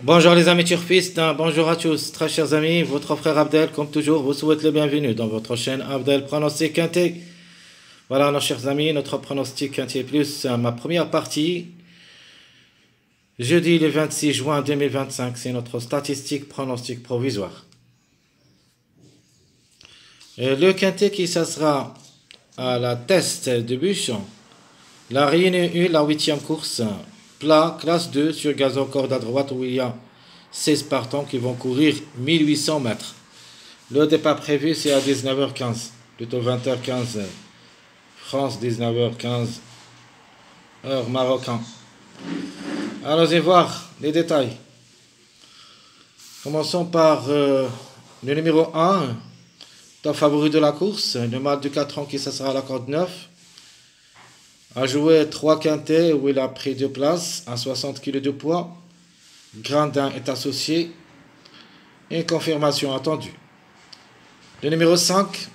Bonjour les amis turfistes, bonjour à tous, très chers amis, votre frère Abdel, comme toujours, vous souhaite le bienvenu dans votre chaîne Abdel Pronostic Quintet. Voilà, nos chers amis, notre pronostic Quintet Plus, ma première partie, jeudi le 26 juin 2025, c'est notre statistique pronostic provisoire. Et le Quintet qui ça sera à la test de bûche, la Réunion 1, la 8e course, plat, classe 2, sur gazon corde à droite où il y a 16 partants qui vont courir 1800 mètres. Le départ prévu c'est à 19h15, plutôt 20h15, France 19h15, heure marocain. Allons-y voir les détails. Commençons par le numéro 1, top favori de la course, le mâle de 4 ans qui ça sera à la corde 9. A joué 3 quintets où il a pris 2 places à 60 kg de poids. Grandin est associé. Et confirmation attendue. Le numéro 5,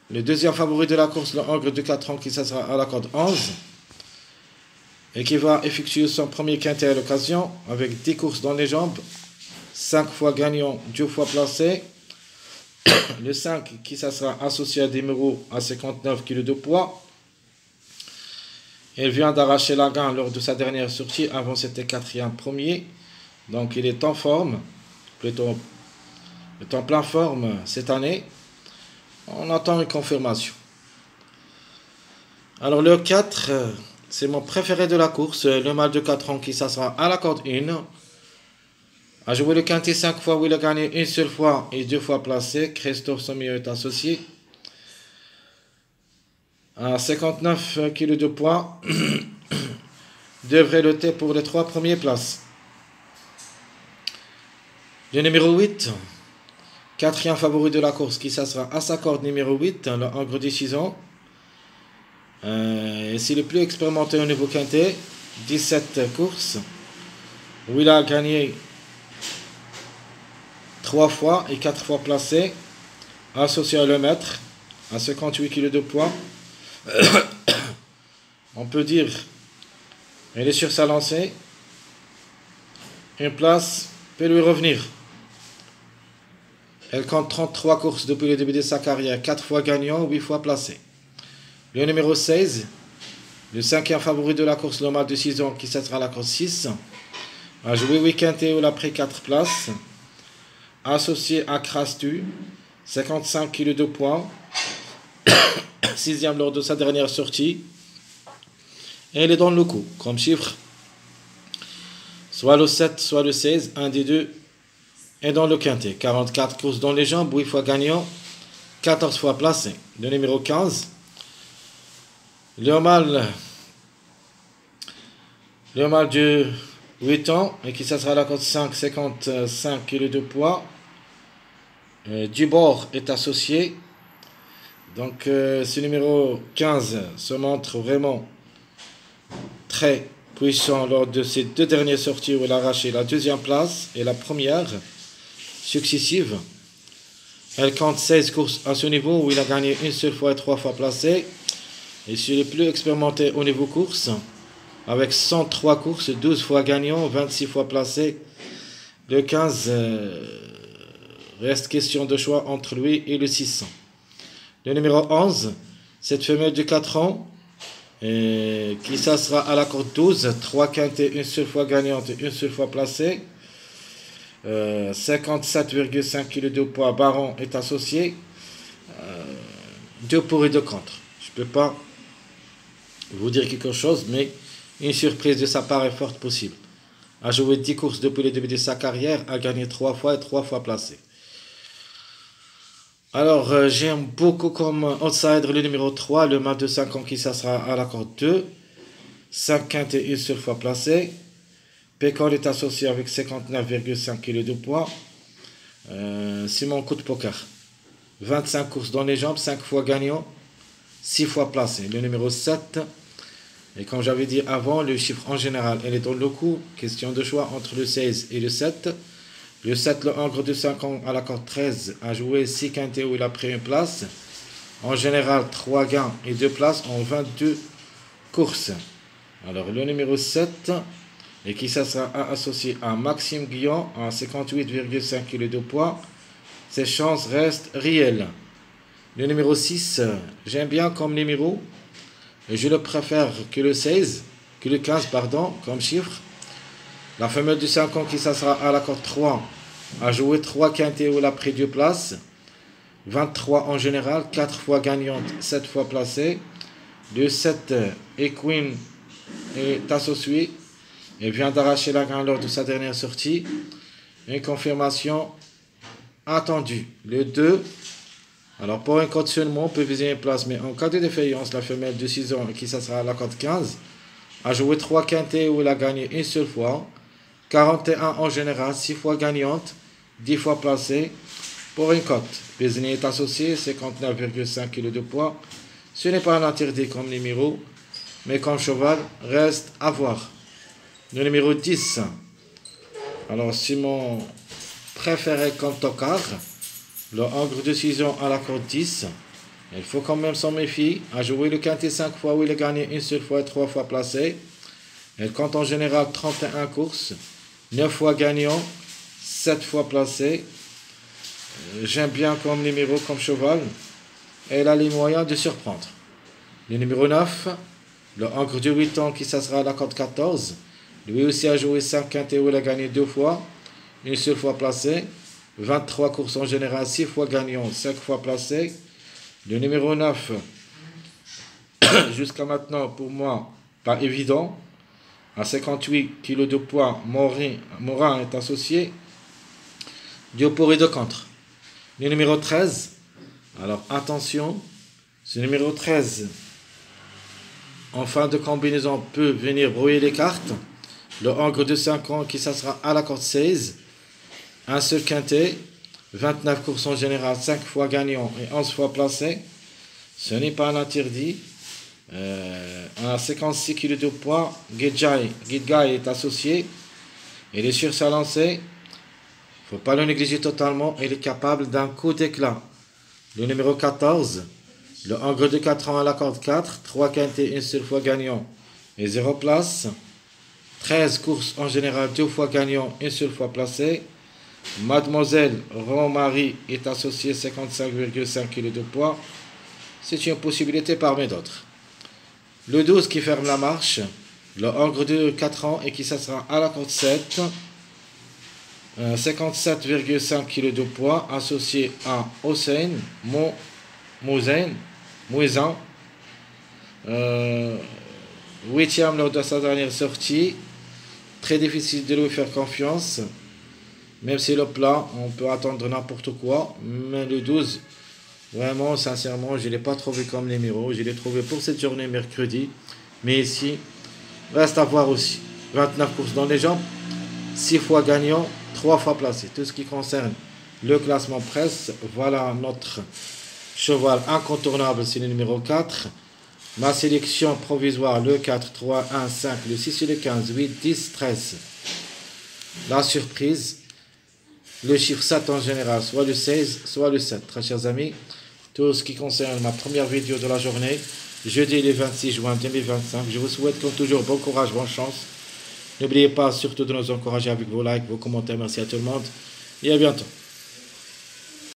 le deuxième favori de la course, le Ogre de 4 ans qui ça sera à la corde 11. Et qui va effectuer son premier quintet à l'occasion avec 10 courses dans les jambes. 5 fois gagnant, 2 fois placé. Le 5 qui ça sera associé à des numéros à 59 kg de poids. Il vient d'arracher la gagne lors de sa dernière sortie. Avant, c'était 4e premier. Donc, il est en forme. Plutôt, il est en pleine forme cette année. On attend une confirmation. Alors, le 4, c'est mon préféré de la course. Le mâle de 4 ans qui ça sera à la corde 1. A joué le quintet 5 fois où il a gagné une seule fois et 2 fois placé. Christophe Sommier est associé. À 59 kg de poids, devrait lutter pour les 3 premières places. Le numéro 8, quatrième favori de la course, qui ça sera à sa corde numéro 8, le Ogre de 6 ans. C'est le plus expérimenté au niveau quintet, 17 courses, où il a gagné 3 fois et 4 fois placé, associé à le maître, à 58 kg de poids. On peut dire il est sur sa lancée. Une place peut lui revenir. Elle compte 33 courses depuis le début de sa carrière, 4 fois gagnant, 8 fois placé. Le numéro 16, le 5e favori de la course, le mâle de 6 ans qui sera la course 6, a joué 8 quintets où il a pris 4 places, associé à Crastu, 55 kg de poids, 6e lors de sa dernière sortie. Et il est dans le coup, comme chiffre. Soit le 7, soit le 16, un des deux est dans le quintet. 44 courses dans les jambes, 8 fois gagnant, 14 fois placé. Le numéro 15, le mâle de 8 ans, et qui ça sera la cote 5, 55 kg de poids. Dubord est associé. Donc ce numéro 15 se montre vraiment très puissant lors de ses 2 dernières sorties où il a arraché la 2e place et la première successive. Elle compte 16 courses à ce niveau où il a gagné une seule fois et 3 fois placé. Et c'est le plus expérimenté au niveau course avec 103 courses, 12 fois gagnant, 26 fois placé. Le 15 reste question de choix entre lui et le 600. Le numéro 11, cette femelle de 4 ans, qui ça sera à la corde 12, 3 quintets, une seule fois gagnante et une seule fois placée. 57,5 kg de poids, Baron est associé. 2 pour et 2 contre. Je ne peux pas vous dire quelque chose, mais une surprise de sa part est forte possible. A joué 10 courses depuis le début de sa carrière, a gagné 3 fois et 3 fois placé. Alors, j'aime beaucoup comme outsider le numéro 3, le mâle de 5 ans qui ça sera à la corde 2. 5 quintets, une seule fois placé. Pécole est associé avec 59,5 kg de poids. C'est mon coup de poker. 25 courses dans les jambes, 5 fois gagnant, 6 fois placé. Le numéro 7, et comme j'avais dit avant, le chiffre en général, elle est dans le coup. Question de choix entre le 16 et le 7. Le 7, le Ogre de 5 ans à la corde 13, a joué 6 quintets où il a pris une place. En général, 3 gains et 2 places en 22 courses. Alors, le numéro 7 et qui ça sera associé à Maxime Guillon à 58,5 kg de poids. Ses chances restent réelles. Le numéro 6, j'aime bien comme numéro, et je le préfère que le 15 pardon, comme chiffre. La femelle du 5 ans qui ça sera à la cote 3 a joué 3 quintés ou la pris 2 places. 23 en général, 4 fois gagnante, 7 fois placée. Le 7 Equine est associé et vient d'arracher la gagne lors de sa dernière sortie. Une confirmation attendue. Le 2, alors pour un code seulement, on peut viser une place, mais en cas de défaillance, la femelle de 6 ans, qui ça sera à la cote 15, a joué 3 quintés où elle a gagné une seule fois. 41 en général, 6 fois gagnante, 10 fois placée. Pour une cote, Bézini est associé, 59,5 kg de poids. Ce n'est pas un interdit comme numéro, mais comme cheval, reste à voir. Le numéro 10, alors c'est mon préféré comme tocard. Le Angre de 6 ans à la cote 10. Il faut quand même s'en méfier. A joué le quintet 5 fois où il a gagné une seule fois et 3 fois placé. Elle compte en général 31 courses, 9 fois gagnant, 7 fois placé. J'aime bien comme numéro, comme cheval. Elle a les moyens de surprendre. Le numéro 9, le Angre de 8 ans qui ça sera à la cote 14. Lui aussi a joué 5 quintets où il a gagné 2 fois, une seule fois placé. 23 courses en général, 6 fois gagnant, 5 fois placé. Le numéro 9, jusqu'à maintenant, pour moi, pas évident. À 58 kg de poids, Morin est associé. Du pour et de contre. Le numéro 13, alors attention, ce numéro 13, en fin de combinaison, peut venir brouiller les cartes. Le Angre de 5 ans qui ça sera à la cote 16. Un seul quintet, 29 courses en général, 5 fois gagnant et 11 fois placé. Ce n'est pas un interdit. À 56 kg de poids, Gidgai est associé. Il est sur sa lancée. Il ne faut pas le négliger totalement. Il est capable d'un coup d'éclat. Le numéro 14, le Angre de 4 ans à la corde 4, 3 quintets, une seule fois gagnant et 0 place. 13 courses en général, 2 fois gagnant, une seule fois placé. Mademoiselle Romary est associée 55,5 kg de poids. C'est une possibilité parmi d'autres. Le 12 qui ferme la marche, le Angre de 4 ans et qui ça sera à la corde 7. 57,5 kg de poids associé à Hossein Mouzen. 8e lors de sa dernière sortie. Très difficile de lui faire confiance. Même si le plat, on peut attendre n'importe quoi. Mais le 12, vraiment, sincèrement, je ne l'ai pas trouvé comme numéro. Je l'ai trouvé pour cette journée mercredi. Mais ici, reste à voir aussi. 29 courses dans les jambes. 6 fois gagnant, 3 fois placé. Tout ce qui concerne le classement presse. Voilà notre cheval incontournable, c'est le numéro 4. Ma sélection provisoire, le 4, 3, 1, 5, le 6 et le 15, 8, 10, 13. La surprise. Le chiffre 7 en général, soit le 16, soit le 7. Très chers amis, tout ce qui concerne ma première vidéo de la journée, jeudi le 26 juin 2025. Je vous souhaite comme toujours bon courage, bonne chance. N'oubliez pas surtout de nous encourager avec vos likes, vos commentaires. Merci à tout le monde et à bientôt.